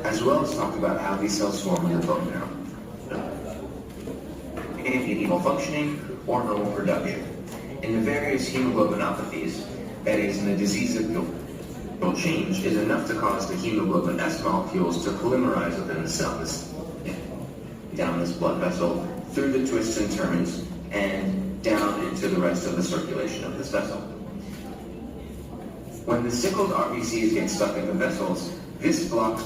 as well as talk about how these cells form in the bone marrow, enable functioning or normal production. In the various hemoglobinopathies, that is, in the disease of change is enough to cause the hemoglobin S molecules to polymerize within the cell, down this blood vessel, through the twists and turns, and down into the rest of the circulation of this vessel. When the sickled RBCs get stuck in the vessels, this blocks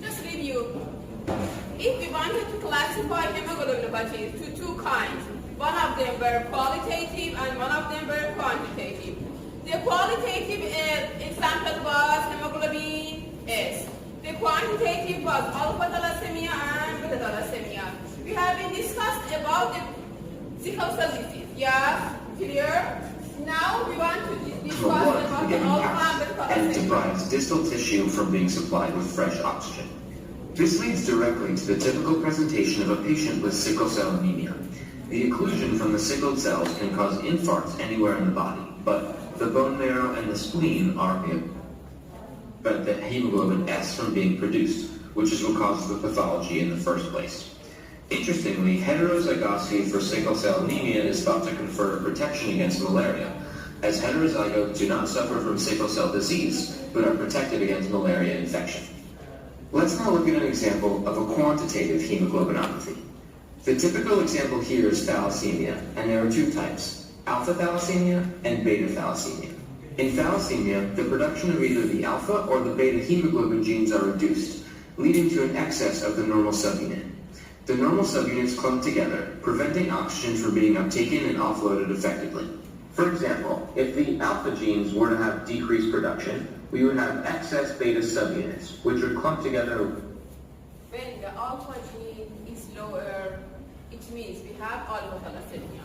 Just review. If we wanted to classify hemoglobinopathies to two kinds, one of them were qualitative and one of them were quantitative. The qualitative example was hemoglobin S. The quantitative was alpha thalassemia and beta thalassemia. We have been discussed about the sickle cell disease. Yeah, clear? Now we want to discuss about the alpha and beta thalassemia. And deprives distal tissue from being supplied with fresh oxygen. This leads directly to the typical presentation of a patient with sickle cell anemia. The occlusion from the sickled cells can cause infarcts anywhere in the body, but the bone marrow and the spleen are prevent the hemoglobin S from being produced, which is what causes the pathology in the first place. Interestingly, heterozygosity for sickle cell anemia is thought to confer protection against malaria, as heterozygotes do not suffer from sickle cell disease, but are protected against malaria infection. Let's now look at an example of a quantitative hemoglobinopathy. The typical example here is thalassemia, and there are two types, alpha thalassemia and beta thalassemia. In thalassemia, the production of either the alpha or the beta hemoglobin genes are reduced, leading to an excess of the normal subunit. The normal subunits clump together, preventing oxygen from being uptaken and offloaded effectively. For example, if the alpha genes were to have decreased production, we would have excess beta subunits, which would clump together. When the alpha gene is lower, it means we have alpha thalassemia.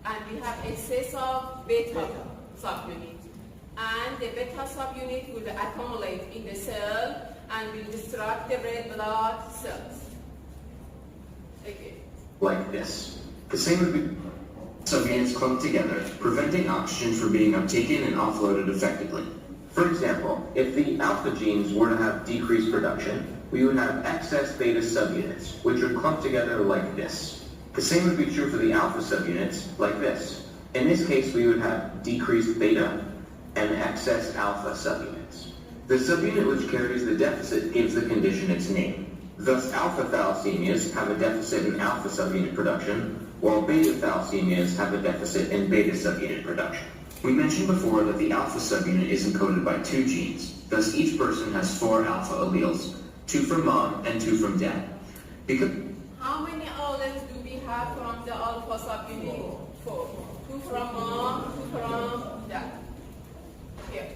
And we have excess of beta subunit. And the beta subunit will accumulate in the cell and will disrupt the red blood cells. Okay. Like this. The same would be subunits clump together, preventing oxygen from being uptaken and offloaded effectively. For example, if the alpha genes were to have decreased production, we would have excess beta subunits, which would clump together like this. The same would be true for the alpha subunits, like this. In this case, we would have decreased beta and excess alpha subunits. The subunit which carries the deficit gives the condition its name. Thus, alpha thalassemias have a deficit in alpha subunit production, while beta thalassemias have a deficit in beta subunit production. We mentioned before that the alpha subunit is encoded by two genes. Thus, each person has 4 alpha alleles, 2 from mom and 2 from dad. Because how many alleles do we have from the alpha subunit? 4. 2 from mom, 2 from dad. Here.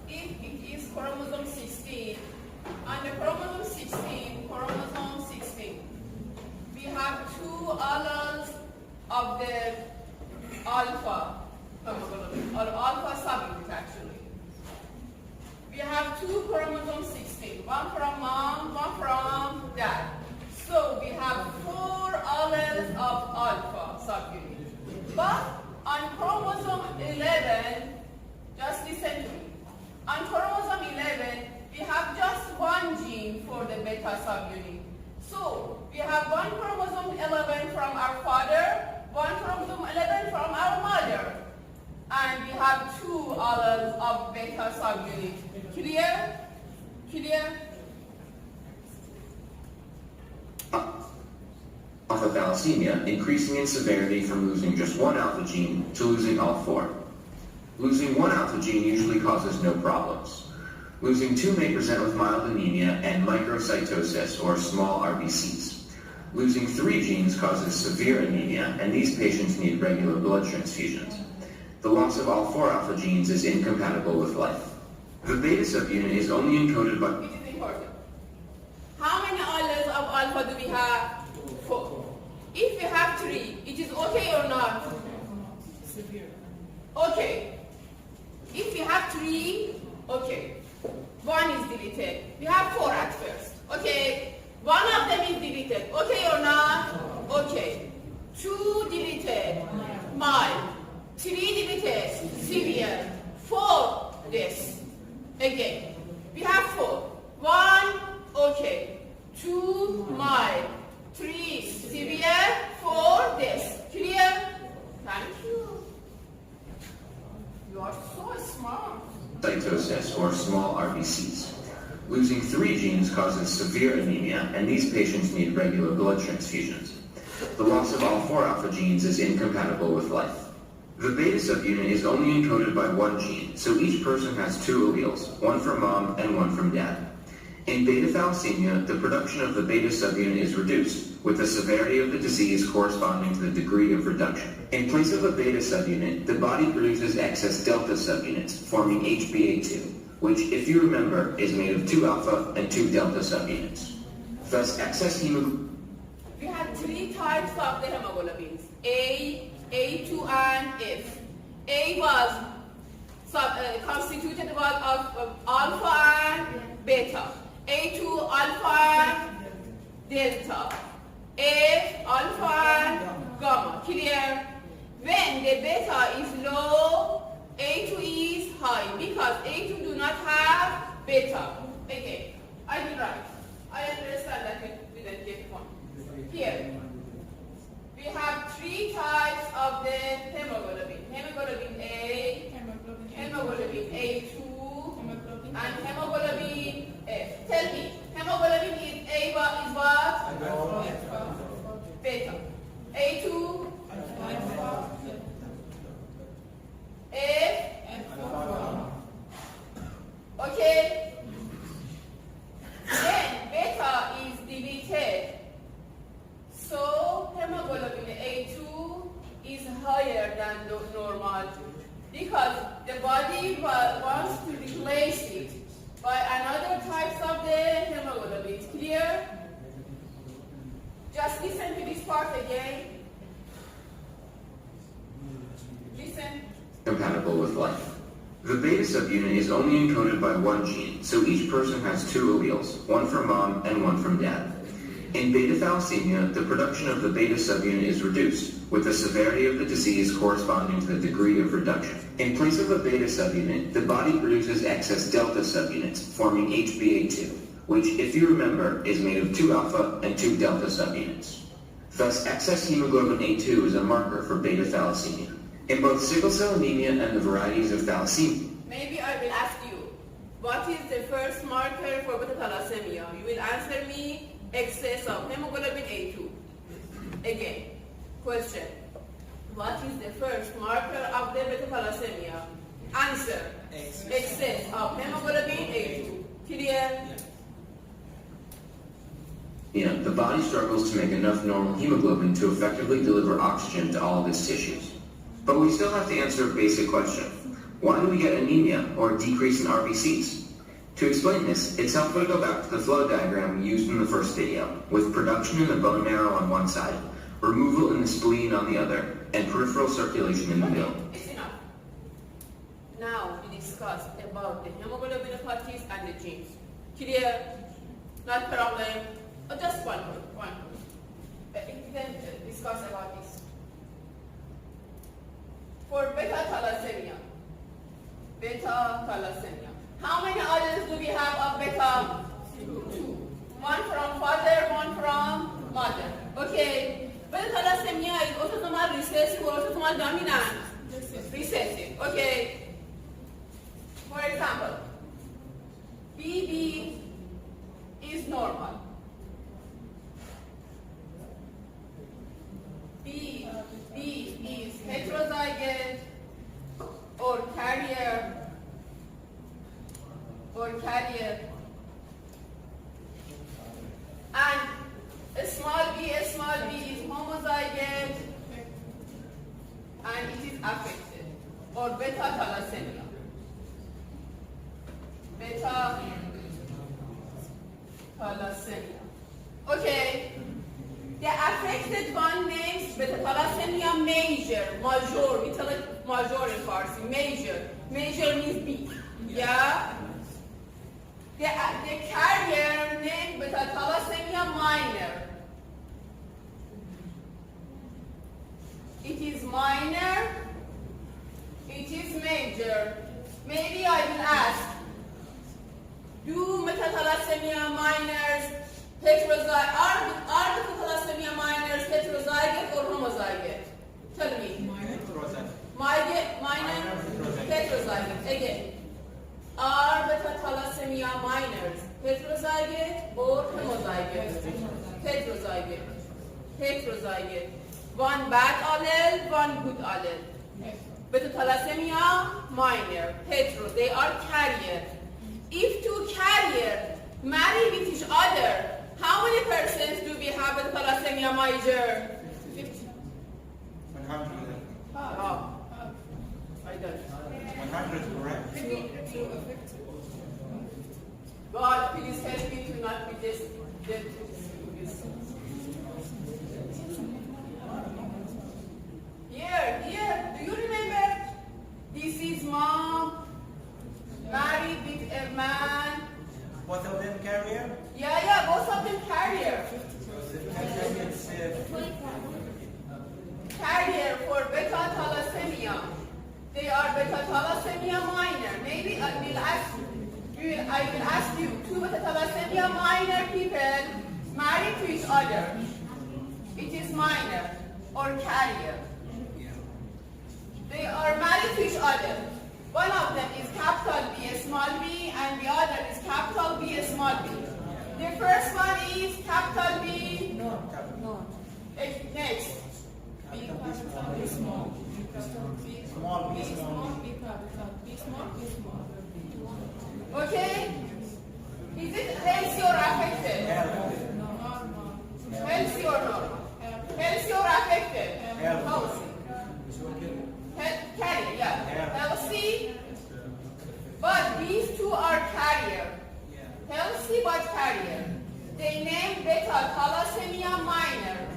If it is chromosome 16, on the chromosome 16, we have 2 alleles of the alpha hemoglobin, or alpha subunit actually. We have 2 chromosome 16, one from mom, one from dad. So we have 4 alleles of alpha subunit. But on chromosome 11, just listen to me. On chromosome 11, we have just 1 gene for the beta subunit. So we have 1 chromosome 11 from our father, 1 chromosome 11 from our mother. And we have 2 alleles of beta subunit. Clear? Clear? alpha thalassemia, increasing in severity from losing just 1 alpha gene to losing all 4. Losing 1 alpha gene usually causes no problems. Losing 2 may present with mild anemia and microcytosis, or small RBCs. Losing 3 genes causes severe anemia, and these patients need regular blood transfusions. The loss of all 4 alpha genes is incompatible with life. The beta subunit is only encoded by... It is important. How many alleles of alpha do we have? 4. If we have 3, it is okay or not? Severe. Okay. If we have 3, okay. 1 is deleted. We have 4 at first. Okay. 1 of them is deleted. Okay or not? Okay. 2 deleted. Mild. 3 deleted. Severe. 4 Again, we have 4. 1, okay. 2, mild. 3, severe. 4, this. Clear? Thank you. You are so smart. Cytosis, or small RBCs. Losing 3 genes causes severe anemia, and these patients need regular blood transfusions. The loss of all 4 alpha genes is incompatible with life. The beta subunit is only encoded by 1 gene, so each person has 2 alleles, one from mom and one from dad. In beta thalassemia, the production of the beta subunit is reduced, with the severity of the disease corresponding to the degree of reduction. In place of a beta subunit, the body produces excess delta subunits, forming HbA2, which, if you remember, is made of 2 alpha and 2 delta subunits. Thus, excess hemoglobin... We had 3 types of the hemoglobins, A, A2, and F. A was constituted of alpha and beta. A2, alpha and delta. F, alpha and gamma. Clear? When the beta is low, A2 is high because A2 do not have beta. Okay, I will write. I understand that you didn't get one. Here, we have 3 types of the hemoglobin. Hemoglobin A, hemoglobin A2, and hemoglobin F. Tell me, hemoglobin is A is what? Beta. A2, F. Okay. Then beta is deleted. So hemoglobin A2 is higher than normal because the body wants to replace it by another types of the hemoglobin. Clear? Just listen to this part again. Listen. Compatible with life. The beta subunit is only encoded by 1 gene, so each person has 2 alleles, one from mom and one from dad. In beta thalassemia, the production of the beta subunit is reduced, with the severity of the disease corresponding to the degree of reduction. In place of a beta subunit, the body produces excess delta subunits, forming HbA2, which, if you remember, is made of 2 alpha and 2 delta subunits. Thus, excess hemoglobin A2 is a marker for beta thalassemia. In both sickle cell anemia and the varieties of thalassemia. Maybe I will ask you, what is the first marker for beta thalassemia? You will answer me, excess of hemoglobin A2. Again, question. What is the first marker of the beta thalassemia? Answer. Excess of hemoglobin A2. Clear? The body struggles to make enough normal hemoglobin to effectively deliver oxygen to all of its tissues. But we still have to answer a basic question. Why do we get anemia or decrease in RBCs? To explain this, it's helpful to go back to the flow diagram we used in the first video, with production in the bone marrow on one side, removal in the spleen on the other, and peripheral circulation in the middle. It's enough. Now we discuss about the hemoglobinopathies and the genes. Clear? Not problem. Just one. We can discuss about this. For beta thalassemia. How many alleles do we have of beta? 2. One from father, one from mother. Okay. Beta thalassemia is autosomal recessive or autosomal dominant? Recessive. Okay. For example, BB is normal. B is heterozygous or carrier. And a small b is homozygous and it is affected, or beta thalassemia. Okay. The affected one names beta thalassemia major, we tell it major in Farsi, major. Major means B. Yeah? The carrier named beta thalassemia minor. It is minor, it is major. Maybe I will ask, thalassemia minors heterozygous? Are beta thalassemia minors heterozygous or homozygous? Tell me. Minor heterozygous. Again. Are beta thalassemia minors heterozygous or homozygous? Heterozygous. Heterozygous. One bad allele, one good allele. Beta thalassemia minor, hetero, they are carrier. If two carrier marry with each other, how many persons do we have beta thalassemia major? 50. 100. Oh. I don't know. 100, correct? God, please help me to not be this. Here, do you remember? This is mom married with a man. Both of them carrier? Yeah, both of them carrier. Carrier for beta thalassemia. They are beta thalassemia minor. Maybe I will ask you, two beta thalassemia minor people married to each other. It is minor or carrier. They are married to each other. One of them is capital B, small b, and the other is capital B, small b. The first one is capital B. No. Next. B small. Small, B small. Okay? Is it healthy or affected? Healthy or normal? Healthy or affected? Healthy. Carrier, yeah. Healthy, but these two are carrier. Healthy but carrier. They name beta thalassemia minor.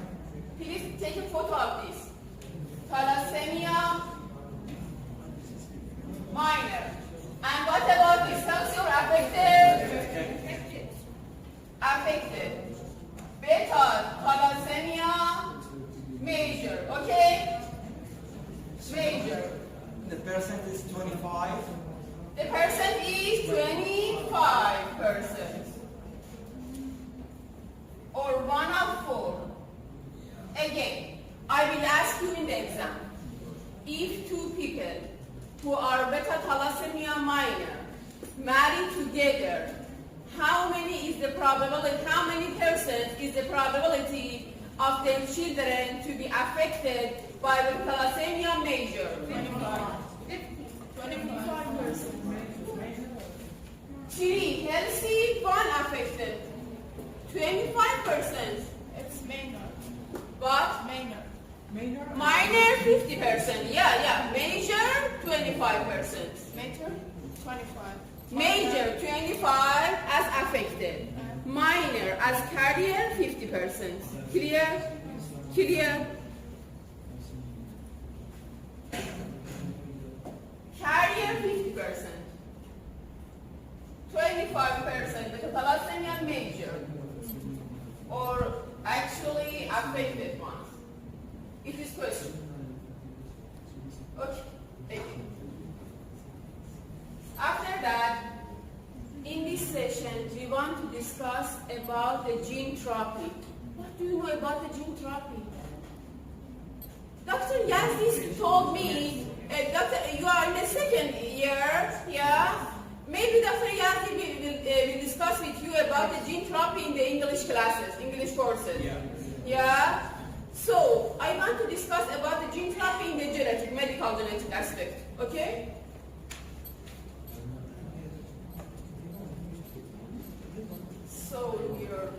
Please take a photo of this. Thalassemia minor. And what about this? Healthy or affected? Affected. Beta thalassemia major. Okay? Major. The percent is 25. The percent is 25%. Or 1 of 4. Again, I will ask you in the exam. If two people who are beta thalassemia minor marry together, how many percent is the probability of their children to be affected by the thalassemia major? 25%. 3 healthy, 1 affected. 25%. It's minor. But Minor. minor 50%. Yeah. Major 25%. Major? 25. Major 25 as affected. Minor as carrier 50%. Clear? Carrier 50%. 25% the thalassemia major. Or actually affected ones. It is question. Okay. Thank you. After that, in this session, we want to discuss about the gene therapy. What do you know about the gene therapy? Dr. Yazdi told me, Doctor, you are in the second year, yeah? Maybe Dr. Yazdi will discuss with you about the gene therapy in the English classes, English courses. Yeah? So, I want to discuss about the gene therapy in the medical genetic aspect, okay? So, your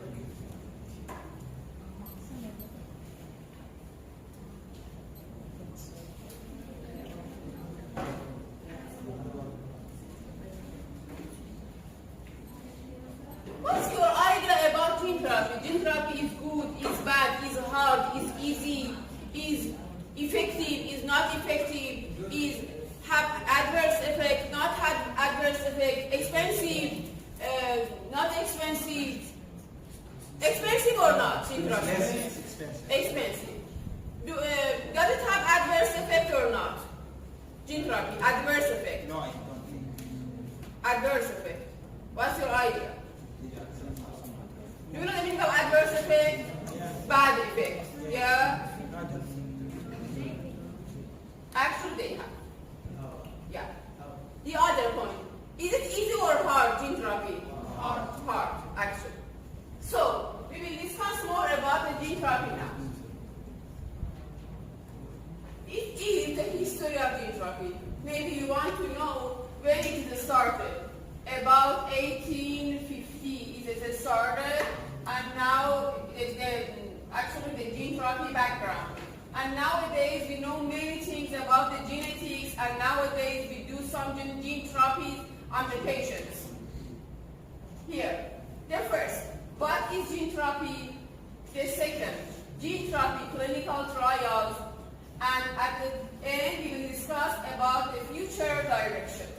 what's your idea about gene therapy? Gene therapy is good, is bad, is hard, is easy, is effective, is not effective, is have adverse effect, not have adverse effect, expensive, not expensive. Expensive or not? Gene therapy? Yes, it's expensive. Expensive. Does it have adverse effect or not? Gene therapy, adverse effect. No, I don't think. Adverse effect. What's your idea? Do you know the meaning of adverse effect? Bad effect. Yeah? Actually, they have. Yeah. The other point. Is it easy or hard, gene therapy? Hard, actually. So, we will discuss more about the gene therapy now. It is the history of gene therapy. Maybe you want to know when it started. About 1850 it started, and now actually the gene therapy background. And nowadays we know many things about the genetics, and nowadays we do some gene therapy on the patients. Here, the first, what is gene therapy? The second, gene therapy clinical trials, and at the end we will discuss about the future directions.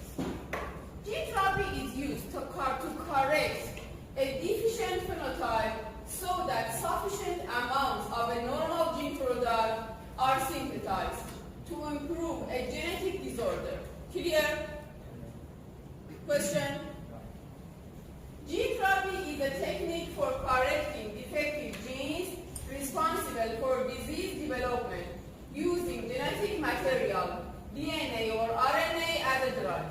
Gene therapy is used to correct a deficient phenotype so that sufficient amounts of a normal gene product are synthesized to improve a genetic disorder. Clear? Question? Gene therapy is a technique for correcting defective genes responsible for disease development using genetic material, DNA or RNA as a drug.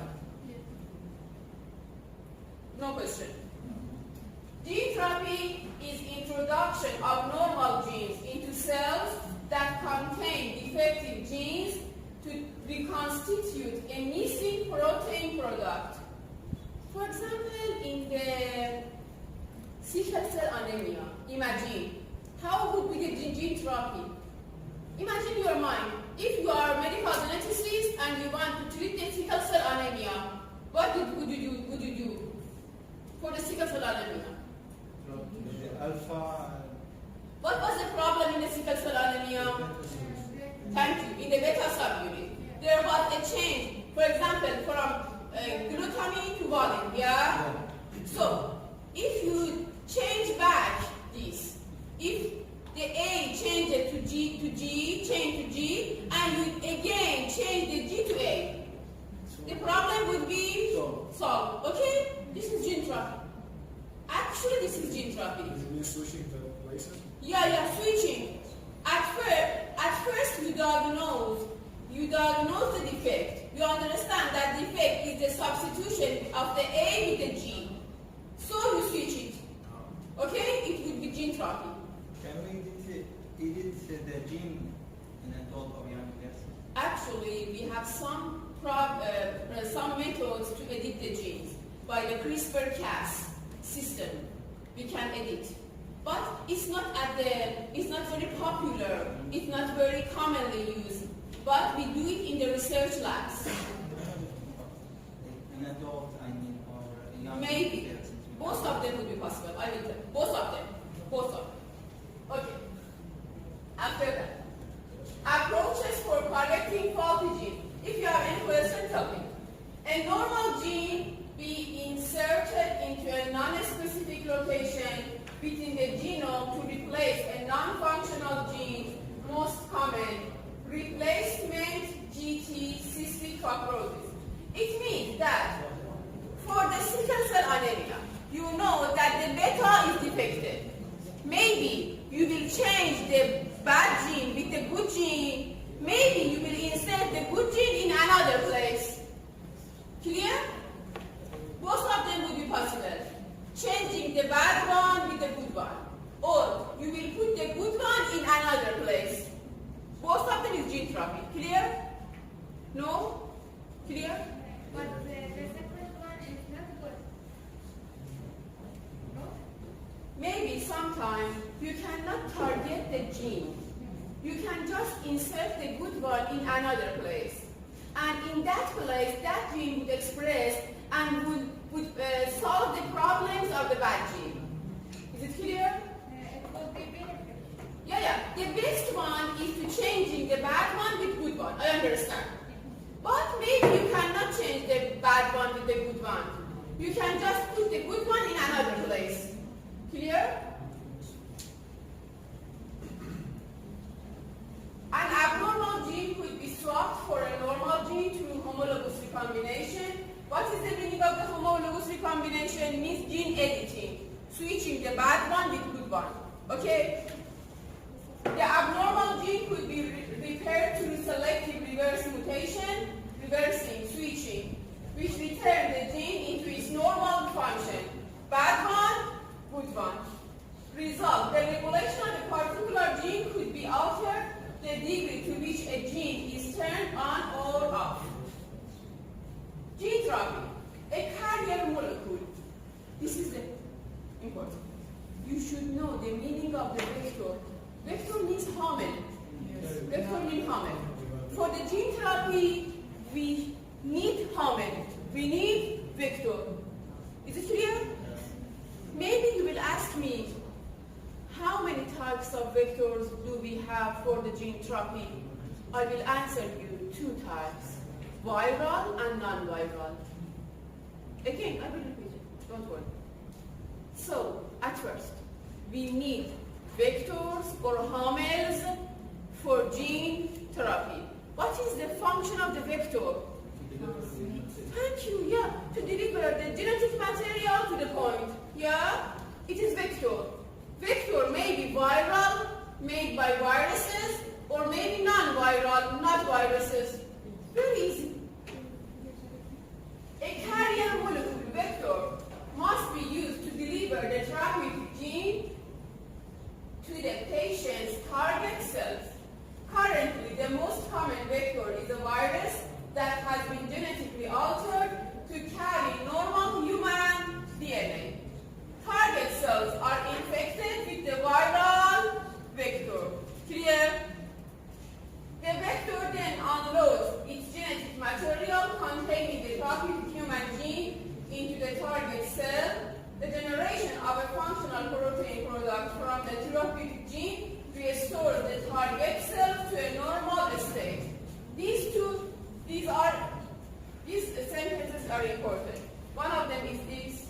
No question. Gene therapy is introduction of normal genes into cells that contain defective genes to reconstitute a missing protein product. For example, in the sickle cell anemia, imagine how would be the gene therapy? Imagine your mind. If you are a medical geneticist and you want to treat the sickle cell anemia, what would you do for the sickle cell anemia? Alpha. What was the problem in the sickle cell anemia? Thank you. In the beta subunit, there was a change. For example, from glutamine to valine. Yeah. So, if you change back this, if the A changed it to G, change to G, and you again change the G to A, the problem would be solved. Okay? This is gene therapy. Actually, this is gene therapy. Does it mean switching the places? Yeah, switching. At first you diagnose the defect. You understand that defect is the substitution of the A with the G. So you switch it. Okay? It would be gene therapy. Can we edit the gene in adult or young person? Actually, we have some methods to edit the genes. By the CRISPR-Cas system, we can edit. But it's not very popular, it's not very commonly used. But we do it in the research labs. An adult, I mean, or a young Maybe. person. Both of them would be possible. I will tell. Both of them. Okay. After that, approaches for correcting faulty genes. If you have any question, tell me. A normal gene be inserted into a non-specific location within the genome to replace a non-functional gene, most common, replacement GT cystic fibrosis. It means that for the sickle cell anemia, you know that the beta is defective. Maybe you will change the bad gene with the good gene. Maybe you will insert the good gene in another place. Clear? Both of them would be possible. Changing the bad one with the good one. Or you will put the good one in another place. Both of them is gene therapy. Clear? No? Clear? But the second one is not good. No? Maybe sometimes you cannot target the gene. You can just insert the good one in another place. And in that place, that gene would express and would solve the problems of the bad gene. Is it clear? It will be benefit. Yeah. The best one is to changing the bad one with good one. I understand. But maybe you cannot change the bad one with the good one. You can just put the good one in another place. Clear? An abnormal gene could be swapped for a normal gene through homologous recombination. What is the meaning of the homologous recombination? It means gene editing. switching the bad one with good one. Okay? The abnormal gene could be repaired through selective reverse mutation, reversing, switching, which return the gene into its normal function. Bad one, good one. Result: the regulation of a particular gene could be altered the degree to which a gene is turned on or off. Gene therapy, a carrier molecule. This is the important. You should know the meaning of the vector. Vector means homel. Yes. Vector means homel. For the gene therapy, we need homel. We need vector. Is it clear? Yes. Maybe you will ask me, how many types of vectors do we have for the gene therapy? I will answer you 2 types, viral and non-viral. Again, I will repeat it, don't worry. So, at first, we need vectors or homels for gene therapy. What is the function of the vector? Thank you, yeah, to deliver the genetic material to the point. Yeah, it is vector. Vector may be viral, made by viruses, or maybe non-viral, not viruses. Very easy. A carrier molecule vector must be used to deliver the therapeutic gene to the patient's target cells. Currently, the most common vector is a virus that has been genetically altered to carry normal human DNA. Target cells are infected with the viral vector. Clear? The vector then unloads its genetic material containing the therapeutic human gene into the target cell. The generation of a functional protein product from the therapeutic gene restores the target cell to a normal state. These sentences are important. One of them is this.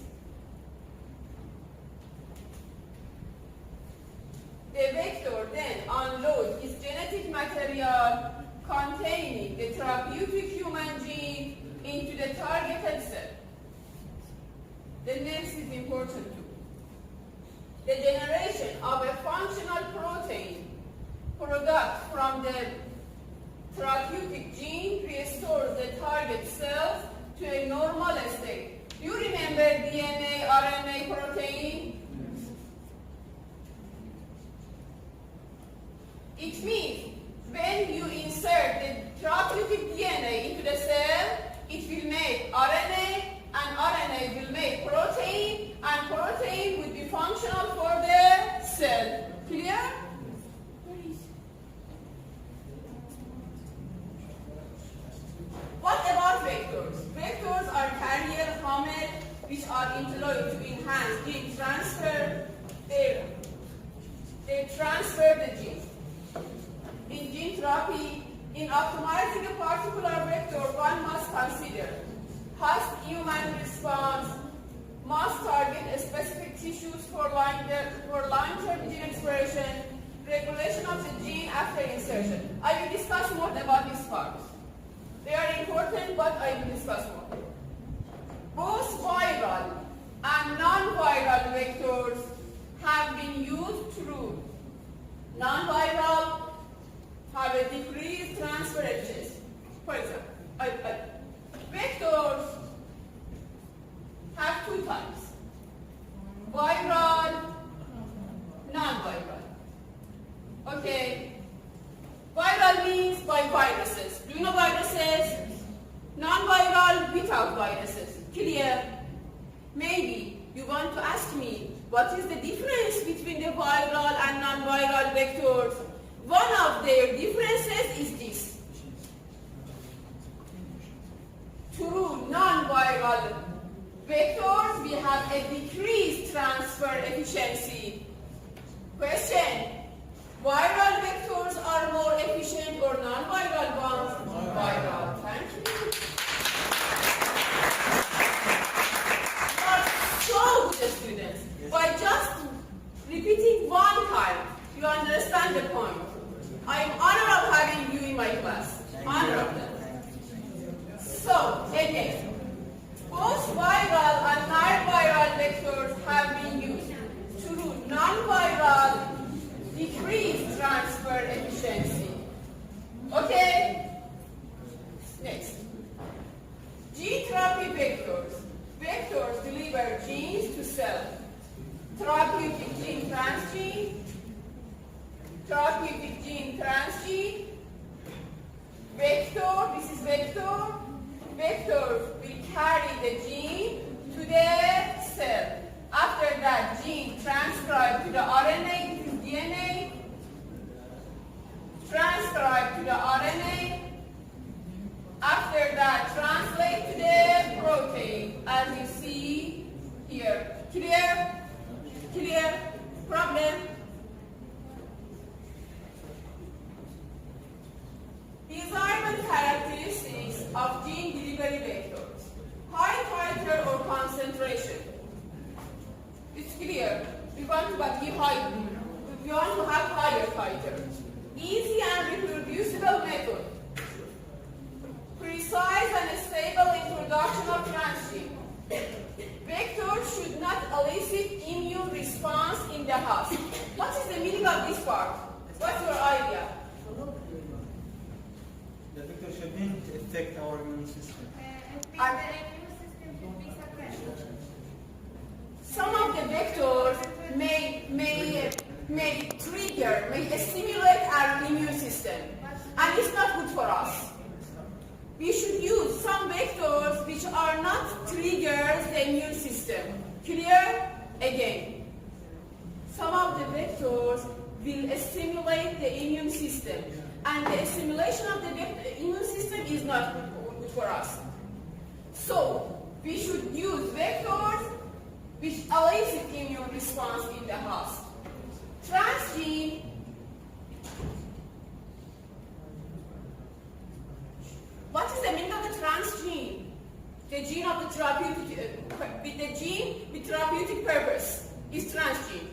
The vector then unloads its genetic material containing the therapeutic human gene into the targeted cell. The next is important too. The generation of a functional protein product from the therapeutic gene restores the target cells to a normal state. Do you remember DNA, RNA, protein? It means when you insert the therapeutic DNA into the cell, it will make RNA, and RNA will make protein, and protein will be functional for the cell. Clear? Very easy. What about vectors? Vectors are carrier homel which are employed to enhance gene transfer. They transfer the gene. In gene therapy, in optimizing a particular vector, one must consider host human response, must target specific tissues for long-term gene expression, regulation of the gene after insertion. I will discuss more about these parts. They are important, but I will discuss more. Both viral and non-viral vectors have been used through. Non-viral have a decreased transfer efficiency. For example, vectors have 2 types: viral, non-viral. Okay. Viral means by viruses. Do you know viruses? Non-viral without viruses. Clear? Maybe you want to ask me, what is the difference between the viral and non-viral vectors? One of their differences is this. Through non-viral vectors, we have a decreased transfer efficiency. Question: viral vectors are more efficient or non-viral ones? Viral. Thank you. You are so good students. By just repeating one time, you understand the point. I am honored of having you in my class. Honor of that. So, again, both viral and non-viral vectors have been used. deliver genes to cell. Therapeutic gene transgene, therapeutic gene transgene, vector, this is vector. Vector will carry the gene to the cell. After that, gene transcribed to the RNA, this is DNA, transcribed to the RNA. After that, translate to the protein, as you see here. Clear? Clear? Problem? Desirable characteristics of gene delivery vectors. High titer or concentration. It's clear. We want to have higher titer. Easy and reproducible method. Precise and stable introduction of transgene. Vectors should not elicit immune response in the host. What is the meaning of this part? What's your idea? The vector shouldn't affect our immune system. The immune system should be suppressed. Some of the vectors may trigger, may stimulate our immune system, and it's not good for us. We should use some vectors which are not triggers the immune system. Clear? Again. Some of the vectors will stimulate the immune system, and the stimulation of the immune system is not good for us. So, we should use vectors which elicit immune response in the host. Transgene. What is the meaning of the transgene? The gene of the therapeutic, the gene with therapeutic purpose is transgene.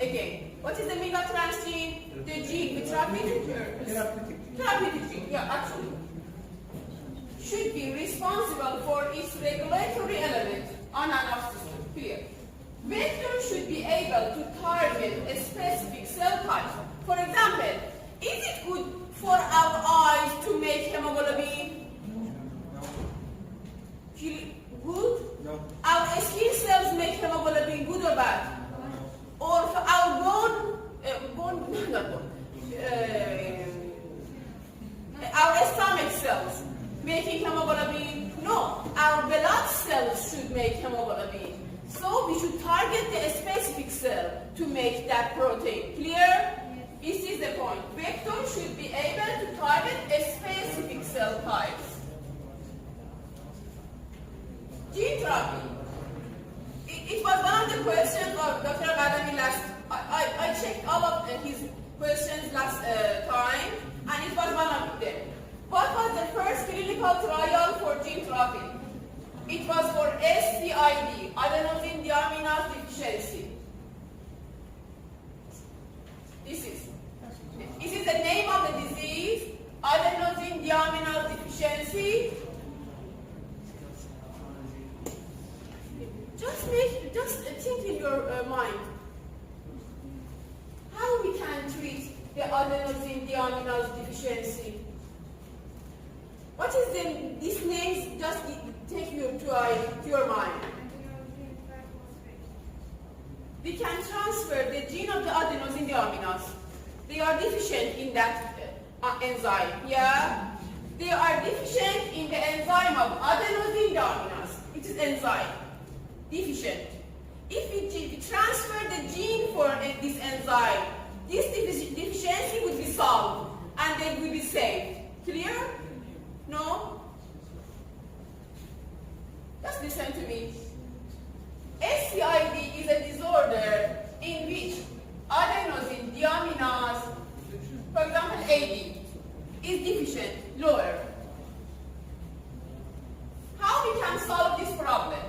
Again, what is the meaning of transgene? The gene with therapeutic purpose. Therapeutic gene, yeah, actually. Should be responsible for its regulatory element on and off system. Clear. Vector should be able to target a specific cell type. For example, is it good for our eyes to make hemoglobin? Good? No. Our skin cells make hemoglobin, good or bad? Or for our our stomach cells making hemoglobin? No. Our blood cells should make hemoglobin. So we should target the specific cell to make that protein. Clear? This is the point. Vector should be able to target a specific cell types. Gene therapy. It was one of the questions of Dr. Gadami last. I checked all of his questions last time, and it was one of them. What was the first clinical trial for gene therapy? It was for SCID, adenosine deaminase deficiency. This is the name of the disease, adenosine deaminase deficiency. Just think in your mind, how we can treat the adenosine deaminase deficiency. What is these names? Just take you to your mind. We can transfer the gene of the adenosine deaminase. They are deficient in that enzyme. Yeah, they are deficient in the enzyme of adenosine deaminase. It is enzyme deficient. If we transfer the gene for this enzyme, this deficiency would be solved and they will be saved. Clear? No? Just listen to me. SCID is a disorder in which adenosine deaminase, for example AD, is deficient, lower. How we can solve this problem?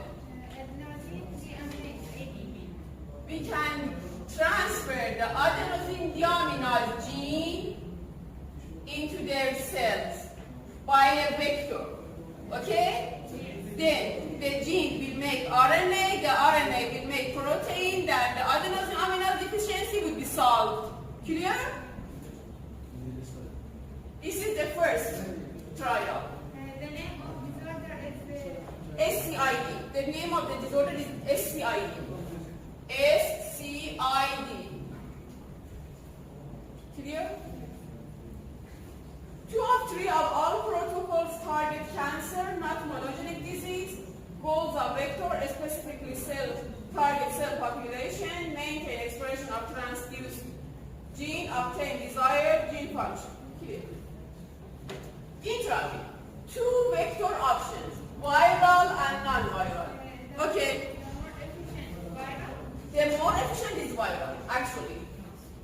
We can transfer the adenosine deaminase gene into their cells by a vector. Okay? Then the gene will make RNA, the RNA will make protein, then the adenosine amino deficiency will be solved. Clear? This is the first trial. The name of disorder is SCID. The name of the disorder is SCID. SCID. Clear? 2 of 3 of all protocols target cancer, not monogenic disease. Goals of vector, specifically target cell population, maintain expression of transduced gene, obtain desired gene function. Clear? Introphy. 2 vector options, viral and non-viral. Okay. The more efficient is viral, actually.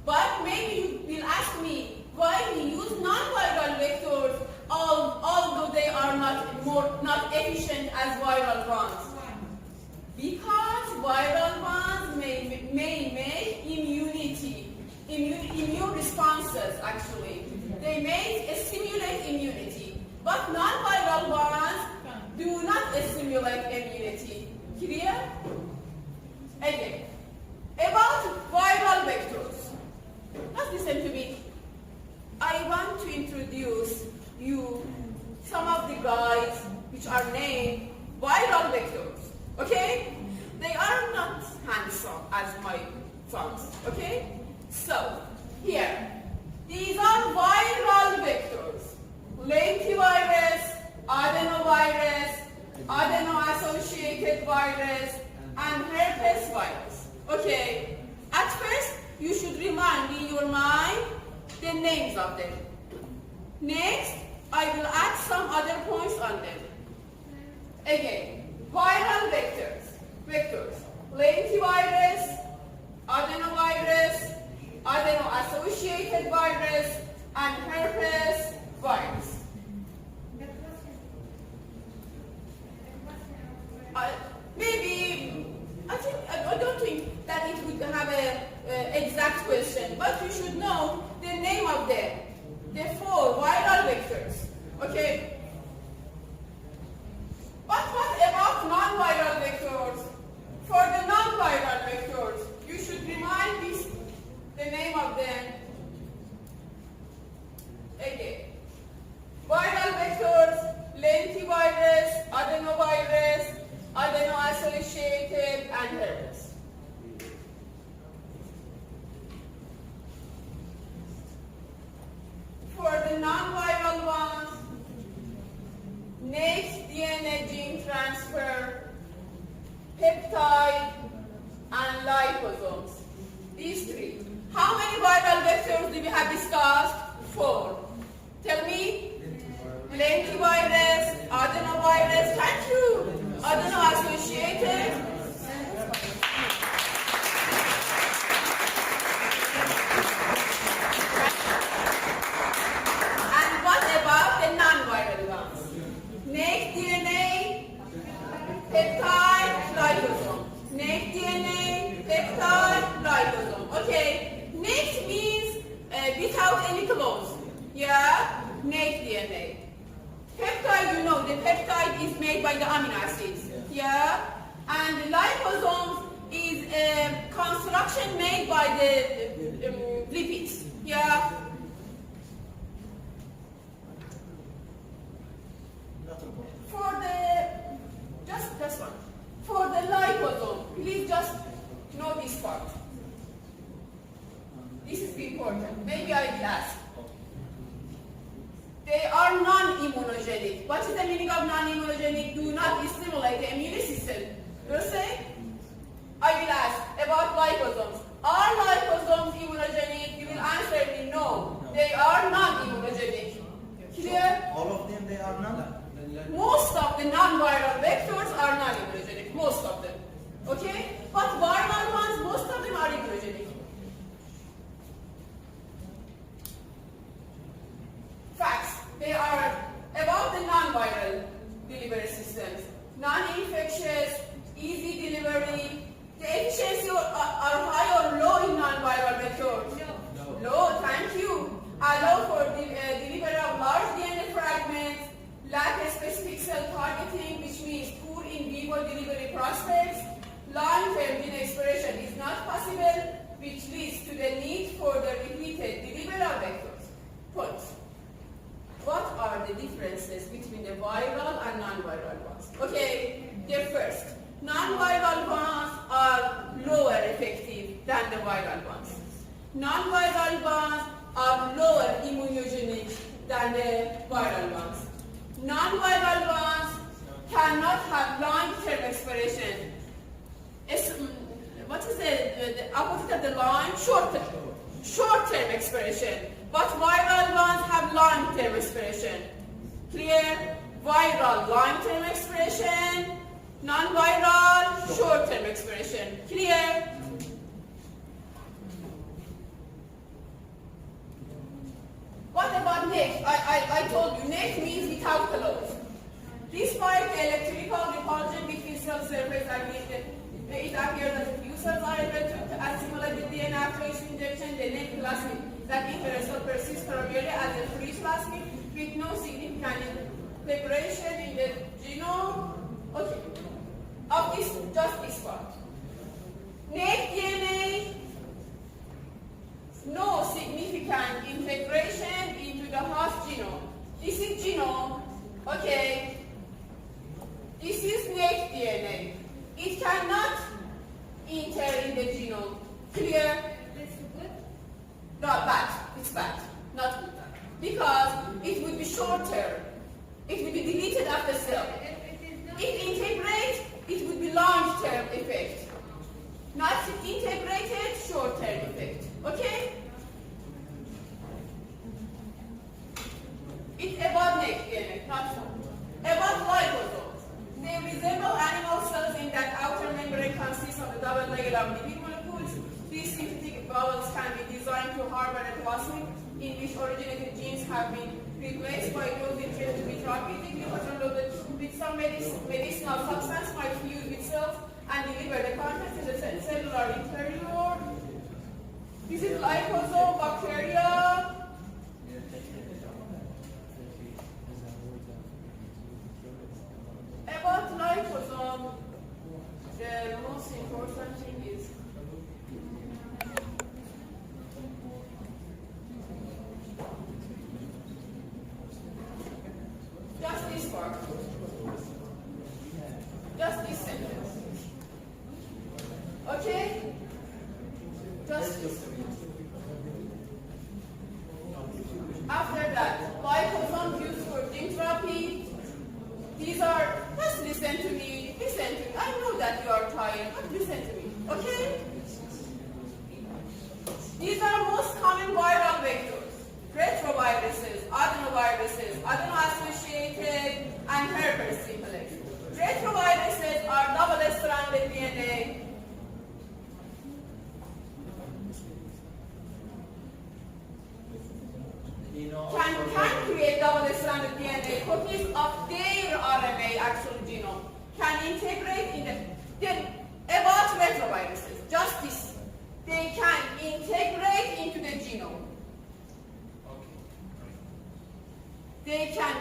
But maybe you will ask me why we use non-viral vectors, although they are not efficient as viral ones. Because viral ones may make immune responses, actually. They may stimulate immunity, but non-viral ones do not stimulate immunity. Clear? Again, about viral vectors. Just listen to me. I want to introduce you some of the guys which are named viral vectors. Okay? They are not handsome as my sons. Okay? So, here. These are viral vectors. Lentivirus, adenovirus, adeno-associated virus, and herpes virus. Okay? At first, you should remind in your mind the names of them. Next, I will add some other points on them. Again, viral vectors. Lentivirus, adenovirus, adeno-associated virus, and herpes virus. I don't think that it would have an exact question, but you should know the name of them. The 4 viral vectors. Okay? But what about non-viral vectors? For the non-viral vectors, you should remind me the name of them. Again. Viral vectors, lentivirus, adenovirus, adeno-associated, and herpes. For the non-viral ones, next DNA gene transfer, peptide, and liposomes. These 3. How many viral vectors do we have discussed? 4. Tell me. Lentivirus, adenovirus, thank you. Adeno-associated. And what about the non-viral ones? Next DNA, peptide, liposome. Next DNA, peptide, liposome. Okay. Next means without any close. Yeah? Next DNA. Peptide, you know, the peptide is made by the amino acids. Yeah? And the liposomes is a construction made by the lipids. Yeah? For the, just one. For the liposome, please just know this part. This is important. Maybe I will ask. They are non-immunogenic. What is the meaning of non-immunogenic? Do not stimulate the immune system. You say? I will ask about liposomes. Are liposomes immunogenic? You will answer me no. They are non-immunogenic. Clear? All of them, they are not. Most of the non-viral vectors are non-immunogenic. Most of them. Okay? But viral ones, most of them are immunogenic. Facts. They are about the non-viral delivery systems. Non-infectious, easy delivery. The efficiency are high or low in non-viral vectors? No. Low, thank you. Allow for delivery of large DNA fragments, lack specific cell targeting, which means poor in vivo delivery prospects. Long-term gene expression is not possible, which leads to the need for the repeated delivery of vectors. Points. What are the differences between the viral and non-viral ones? Okay, The first, non-viral bonds are lower effective than the viral bonds. Non-viral bonds are lower immunogenic than the viral bonds. Non-viral bonds cannot have long-term expiration. What is the opposite of the long? Short-term expiration. But viral bonds have long-term expiration. Clear? Viral long-term expiration, non-viral short-term expiration. Clear? What about neck? I told you, neck means without clothes. Despite the electrical repulsion between cell surface and it appears that few cells are able to assimilate the DNA after each injection. The neck plasmid that intercell persists primarily as a free plasmid with no significant integration in the genome. Okay. Of this, just this part. Neck DNA, no significant integration into the host genome. This is genome. Okay. This is neck DNA. It cannot enter in the genome. Clear? This is good. Not bad. It's bad. Not good. Because it would be short term. It would be deleted after cell. If integrates, it would be long term effect. Not integrated, short term effect. Okay? It's about neck DNA, not so. About liposomes. They resemble animal cells in that outer membrane consists of a double layer of lipid molecules. These synthetic bubbles can be designed to harbor a plasmid in which originated genes have been replaced by those intended to be therapeutically loaded with some medicinal substance might fuse with cells and deliver the contents to the cellular interior. This is liposome, bacteria. About liposome, the most important thing is just this part. Just this sentence. Okay? Just this. After that, liposome used for gene therapy. These are, just listen to me. I know that you are tired, but listen to me. Okay? These are most common viral vectors. Retroviruses, adenoviruses, adeno-associated, and herpes simplex. Retroviruses are double-stranded DNA. Can create double-stranded DNA copies of their RNA actual genome. Can integrate in the then about retroviruses. Just this. They can integrate into the genome. They can.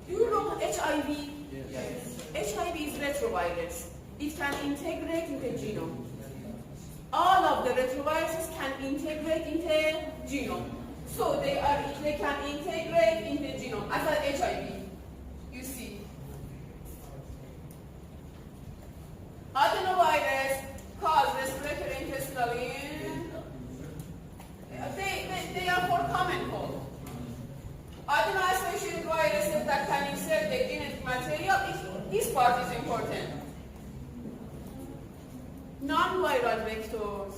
Do you know HIV? Yes. HIV is retrovirus. It can integrate into the genome. All of the retroviruses can integrate into genome. So they can integrate into the genome as an HIV. You see. Adenovirus cause respiratory intestinal they are for common cold. Adeno-associated viruses that can insert the genetic material, this part is important. Non-viral vectors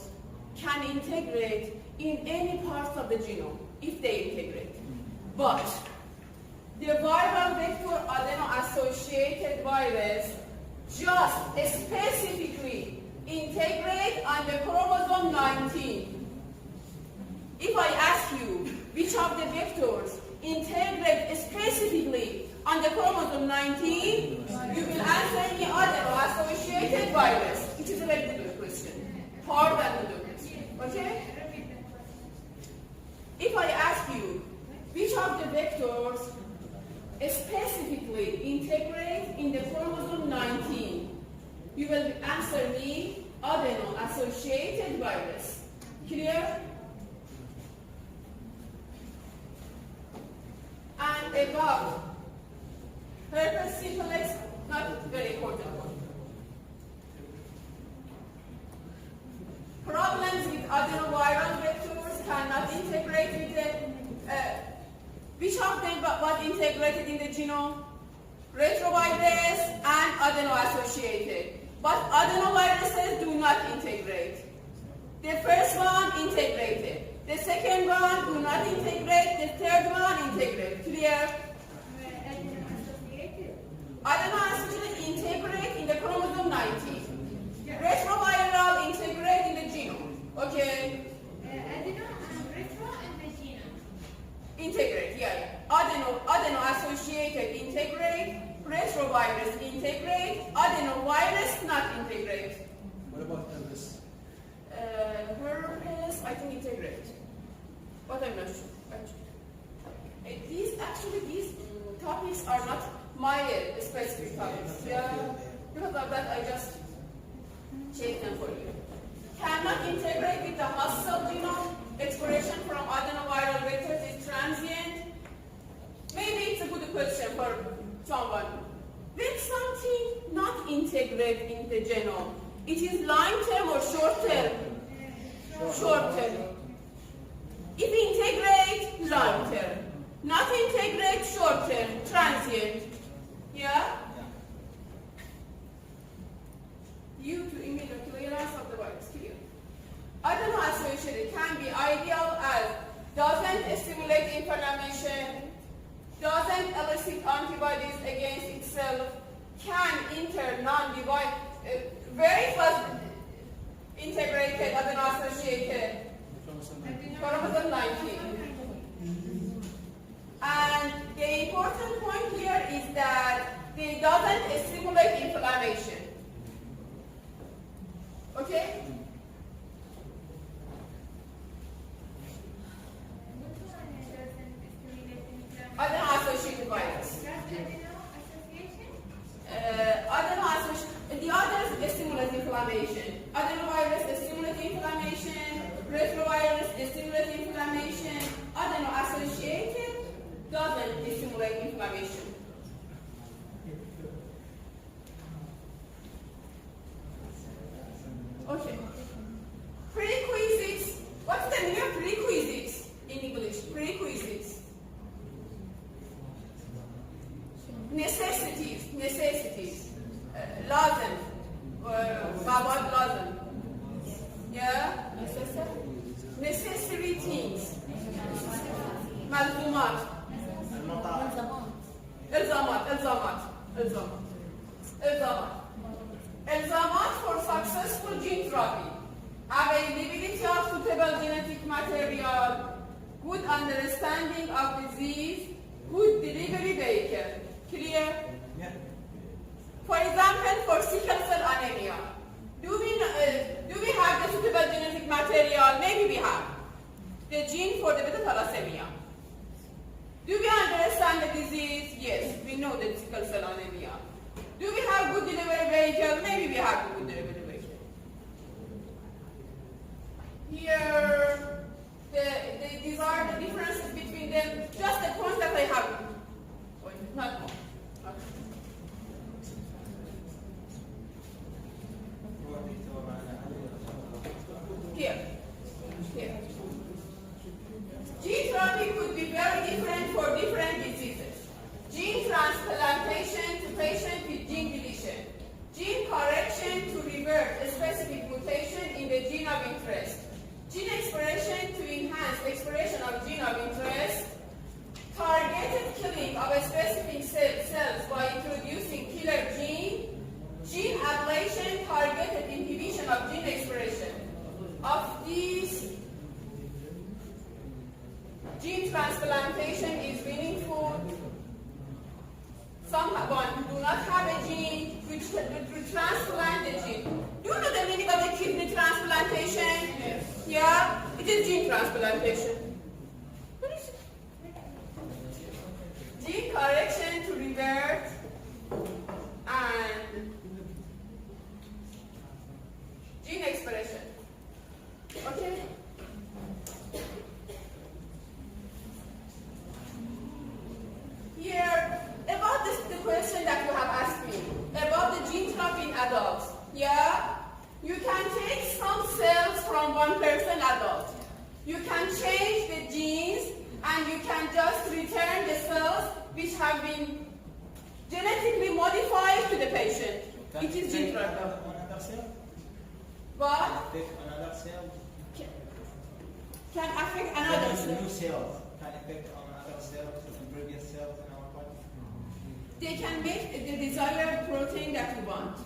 can integrate in any parts of the genome if they integrate. But the viral vector adeno-associated virus just specifically integrate on the chromosome 19. If I ask you which of the vectors integrate specifically on the chromosome 19, you will answer me adeno-associated virus, which is a very good question. Hard and good question. Okay? If I ask you which of the vectors specifically integrate in the chromosome 19, you will answer me adeno-associated virus. Clear? And above, herpes simplex, not very important one. of them was integrated in the genome? Retrovirus and adeno-associated. But adenoviruses do not integrate. The first one integrated. The second one do not integrate. The third one integrate. Clear? Adeno-associated integrate in the chromosome 19. Retroviral integrate in the genome. Okay? Adeno and retro and the genome. Integrate, yeah. Adeno-associated integrate, retrovirus integrate, adenovirus not integrate. What about herpes? Herpes, I think integrate. But I'm not sure, actually. These topics are not my specific topics. Yeah. Because of that, I just check them for you. Cannot integrate with the host cell genome. Expression from adenoviral vectors is transient. Maybe it's a good question for someone. When something not integrate in the genome, it is long term or short term? Short term. If integrate, long term. Not integrate, short term, transient. Yeah? Due to immediate clearance of the virus. Clear. Adeno-associated can be ideal as doesn't stimulate inflammation, doesn't elicit antibodies against itself, can enter non-divide, very fast integrated adeno-associated, chromosome 19. And the important point here is that they doesn't stimulate inflammation. Okay? Adeno-associated virus. Adeno-associated. The others stimulate inflammation. Adenovirus stimulates inflammation. Retrovirus stimulates inflammation. Adeno-associated doesn't stimulate inflammation. Okay. Prerequisites. What's the meaning of prerequisites in English? Prerequisites. Necessities. Lazım. Babad lazım. Yeah? Necessary things. Malzumat. Elzamat for successful gene therapy. Availability of suitable genetic material, good understanding of disease, good delivery vehicle. Clear? Yeah. For example, for sickle cell anemia, do we have the suitable genetic material? Maybe we have. The gene for the beta thalassemia. Do we understand the disease? Yes, we know the sickle cell anemia. Do we have good delivery vehicle? Maybe we have good delivery vehicle. Here, these are the differences between them. Just the points that I have. Not more. Okay. Here. Gene therapy could be very different for different diseases. Gene transplantation to patient with gene deletion. Gene correction to revert a specific mutation in the gene of interest. Gene expression to enhance expression of gene of interest. Targeted killing of a specific cells by introducing killer gene. Gene ablation, targeted inhibition of gene expression. Of these, gene transplantation is meaningful. Someone do not have a gene which transplant the gene. Do you know the meaning of a kidney transplantation? Yes. Yeah? It is gene transplantation. What is it? Gene correction to revert and gene expression. Okay? Here, about the question that you have asked me, about the gene therapy in adults. Yeah? You can take some cells from one person adult. You can change the genes and you can just return the cells which have been genetically modified to the patient. Can It is take gene therapy. another cell? But Take another cell? can affect another New cell. cells can affect on other cells and previous cells in our body. They can make the desired protein that you want.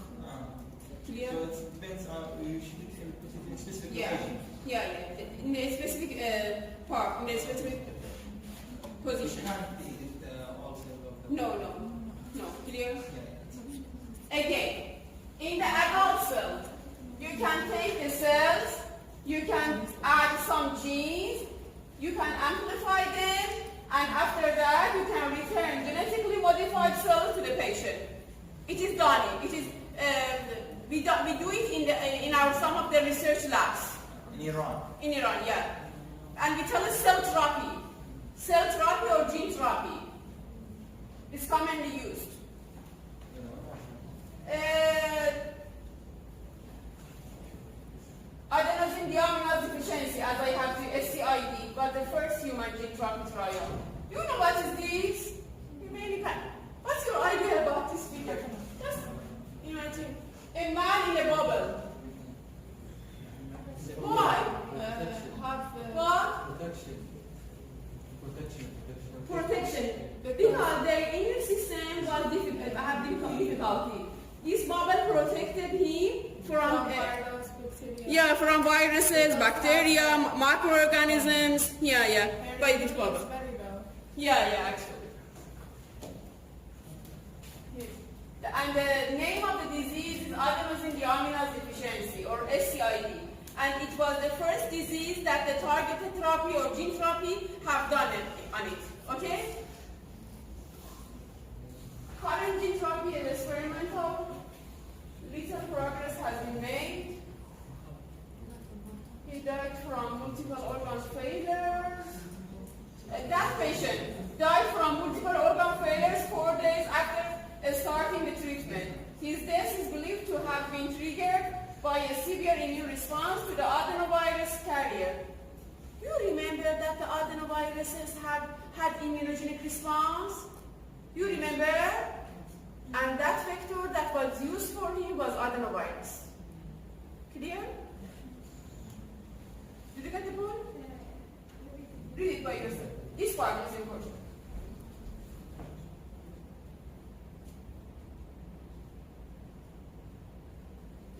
Clear? So it depends on you should put it in specific Yeah, location. yeah. In a specific part, in a specific You position. can't eat all cells of the No. Clear? Yeah. Again, in the adult cell, you can take the cells, you can add some genes, you can amplify them, and after that you can return genetically modified cells to the patient. It is done. It is we do it in our some of the research labs In Iran. in Iran, yeah, and we tell it cell therapy or gene therapy. It's commonly used. Adenosine deaminase deficiency, as I have the SCID, was the first human gene therapy trial. You know what is this? You really can. What's your idea about this figure? Just imagine a man in a bubble. Why? What? Protection. Because their immune system was difficult, had difficulty. This bubble protected him from from viruses, bacteria, microorganisms. By this bubble. Actually. And the name of the disease is adenosine deaminase deficiency, or SCID. And it was the first disease that the targeted therapy or gene therapy have done on it. Okay? Current gene therapy is experimental. Little progress has been made. He died from multiple organ failures. That patient died from multiple organ failures 4 days after starting the treatment. His death is believed to have been triggered by a severe immune response to the adenovirus carrier. You remember that the adenoviruses had immunogenic response? You remember? And that vector that was used for him was adenovirus. Clear? Did you get the point? Read it by yourself. This part is important.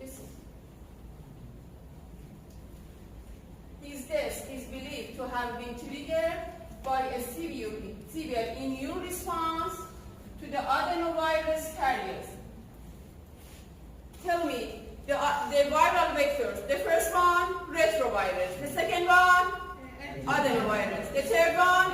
Listen. His death is believed to have been triggered by a severe immune response to the adenovirus carriers. Tell me, the viral vectors. The first one, retrovirus. The second one, adenovirus. The third one,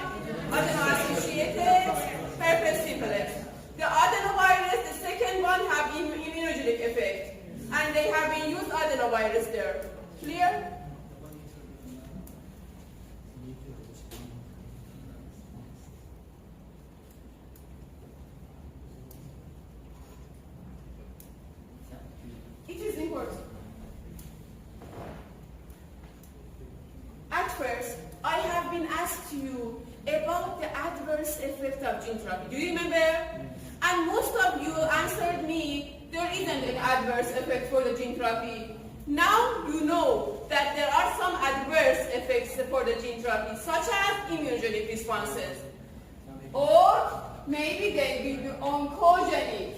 adeno-associated herpes simplex. The adenovirus, the second one, have immunogenic effect. And they have been used adenovirus there. Clear? It is important. At first, I have been asked you about the adverse effect of gene therapy. Do you remember? And most of you answered me, there isn't an adverse effect for the gene therapy. Now you know that there are some adverse effects for the gene therapy, such as immunogenic responses. Or maybe they will be oncogenic.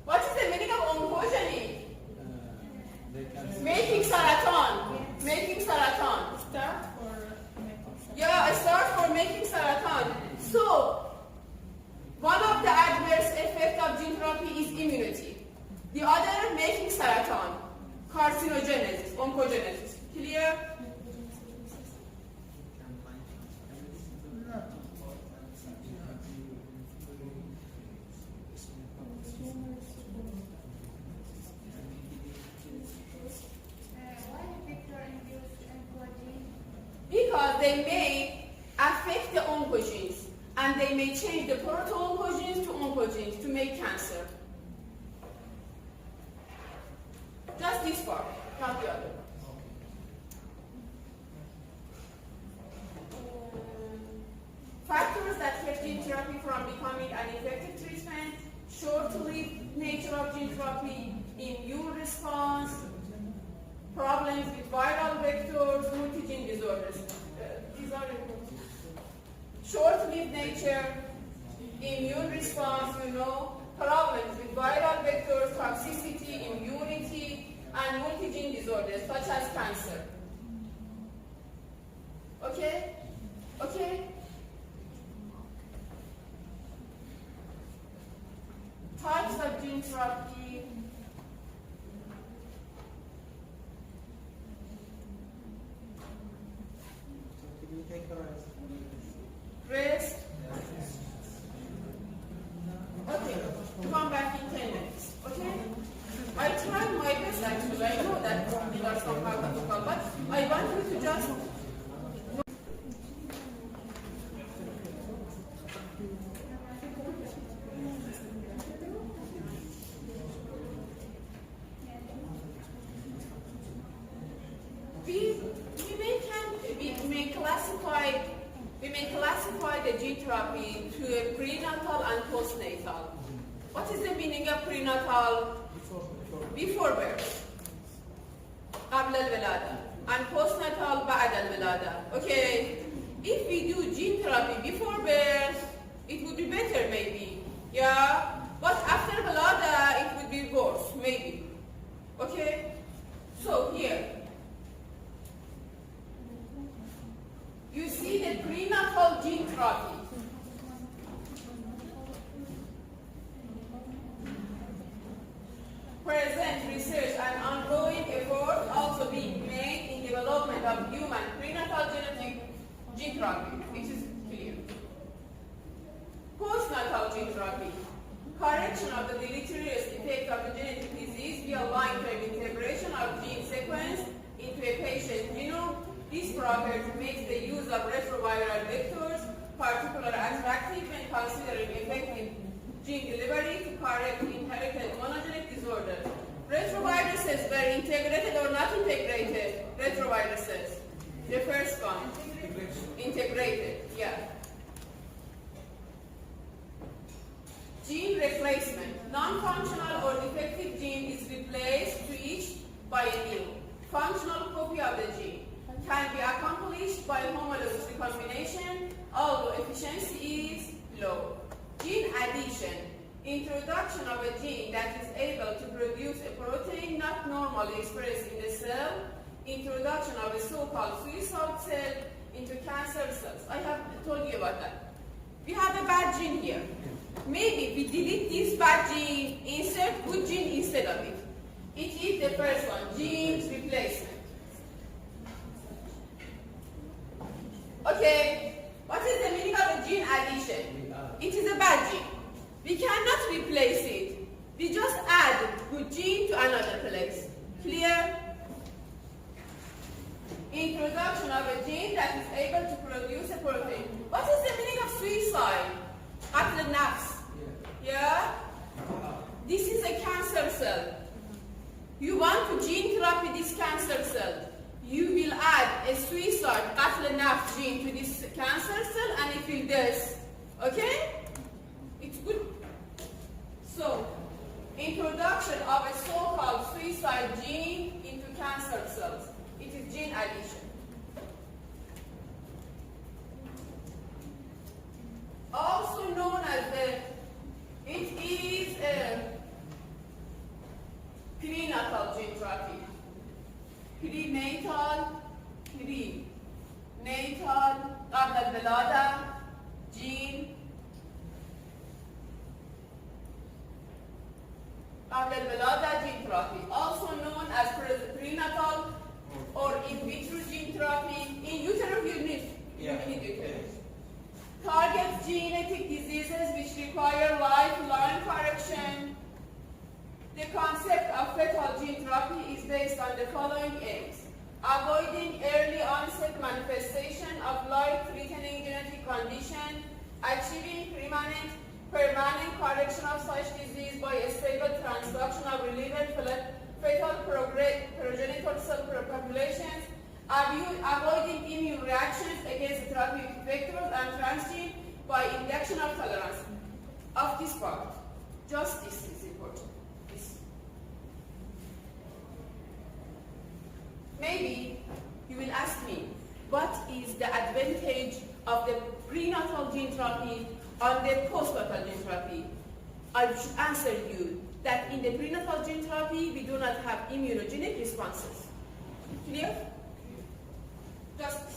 What is the meaning of oncogenic? Making saratan. Making saratan. Start for Yeah, I start for making saratan. So, one of the adverse effects of gene therapy is immunity. The other, making saratan. Carcinogenesis, oncogenesis. Clear? Because they may affect the oncogenes, and they may change the proto-oncogenes to oncogenes to make cancer. Just this part, not the other. systemic nature, immune response, problems with viral vectors, toxicity, immunity, and multi-gene disorders such as cancer. Okay? Okay? Types of gene therapy. So could you take a rest? Rest. Okay, come back in 10 minutes. Okay? I tried my best actually. I know that these are somehow difficult, but I want you to just. We may classify the gene therapy to a prenatal and postnatal. What is the meaning of prenatal? Before birth. قبل الولادة. And postnatal بعد الولادة. Okay. If we do gene therapy before birth, it would be better maybe. Yeah. But after wilada, it would be worse maybe. Okay. So here. You see the prenatal gene therapy. Present research and ongoing effort also being made in development of human prenatal genetic gene therapy. It is clear. Postnatal gene therapy. Correction of the deleterious effect of the genetic disease via long-term integration of gene sequence into a patient's genome. This progress makes the use of retroviral vectors particularly attractive when considering effective gene delivery to correct inherited monogenic disorders. Retroviruses were integrated or not integrated? Retroviruses. The first one. Integrated, yeah. Gene replacement. Non-functional or defective gene is replaced to each by a new functional copy of the gene. Can be accomplished by homologous recombination, although efficiency is low. Gene addition. Introduction of a gene that is able to produce a protein not normally expressed in the cell. Introduction of a so-called suicide cell into cancer cells. I have told you about that. We have a bad gene here. Maybe we delete this bad gene, insert good gene instead of it. It is the first one, gene replacement. Okay, what is the meaning of a gene addition? It is a bad gene. We cannot replace it. We just add good gene to another place. Clear? Introduction of a gene that is able to produce a protein. What is the meaning of suicide? قتل النفس. Yeah? This is a cancer cell. You want to gene therapy this cancer cell. You will add a suicide قتل النفس gene to this cancer cell and it will this. Okay? It's good. So, introduction of a so-called suicide gene into cancer cells. It is gene addition. Also known as it is a prenatal gene therapy. Prenatal قبل الولادة gene قبل الولادة gene therapy, also known as prenatal or in vitro gene therapy. In utero you need uterus. Targets genetic diseases which require lifelong correction. The concept of fetal gene therapy is based on the following aims: avoiding early onset manifestation of life-threatening genetic condition, achieving permanent correction of such disease by a stable transduction of relevant fetal progenitor cell populations, avoiding immune reactions against therapeutic vectors and transgene by induction of tolerance. Of this part, just this is important. Maybe you will ask me, what is the advantage of the prenatal gene therapy and the postnatal gene therapy, I should answer you that in the prenatal gene therapy, we do not have immunogenic responses. Clear? Just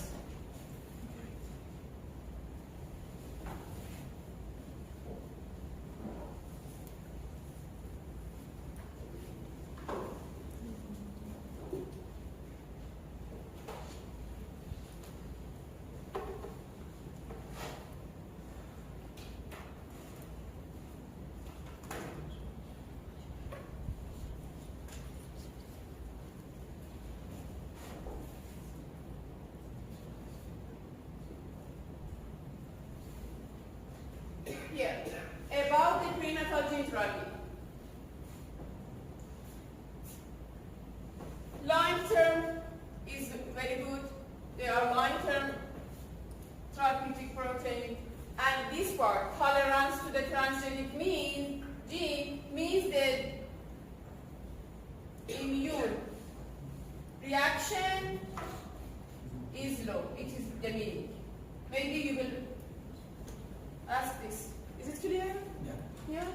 here, about the prenatal gene therapy. Long term is very good. They are long term therapeutic protein. And this part, tolerance to the transgenic gene, means that immune reaction is low. It is the meaning. Maybe you will ask this. Is it clear? Yeah. Yeah?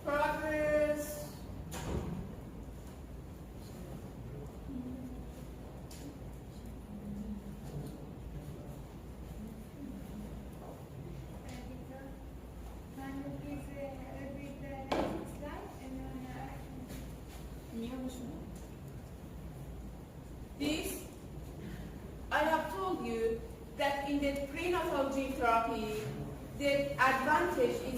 Progress. Can you please repeat the next slide and This, I have told you that in the prenatal gene therapy, the advantage is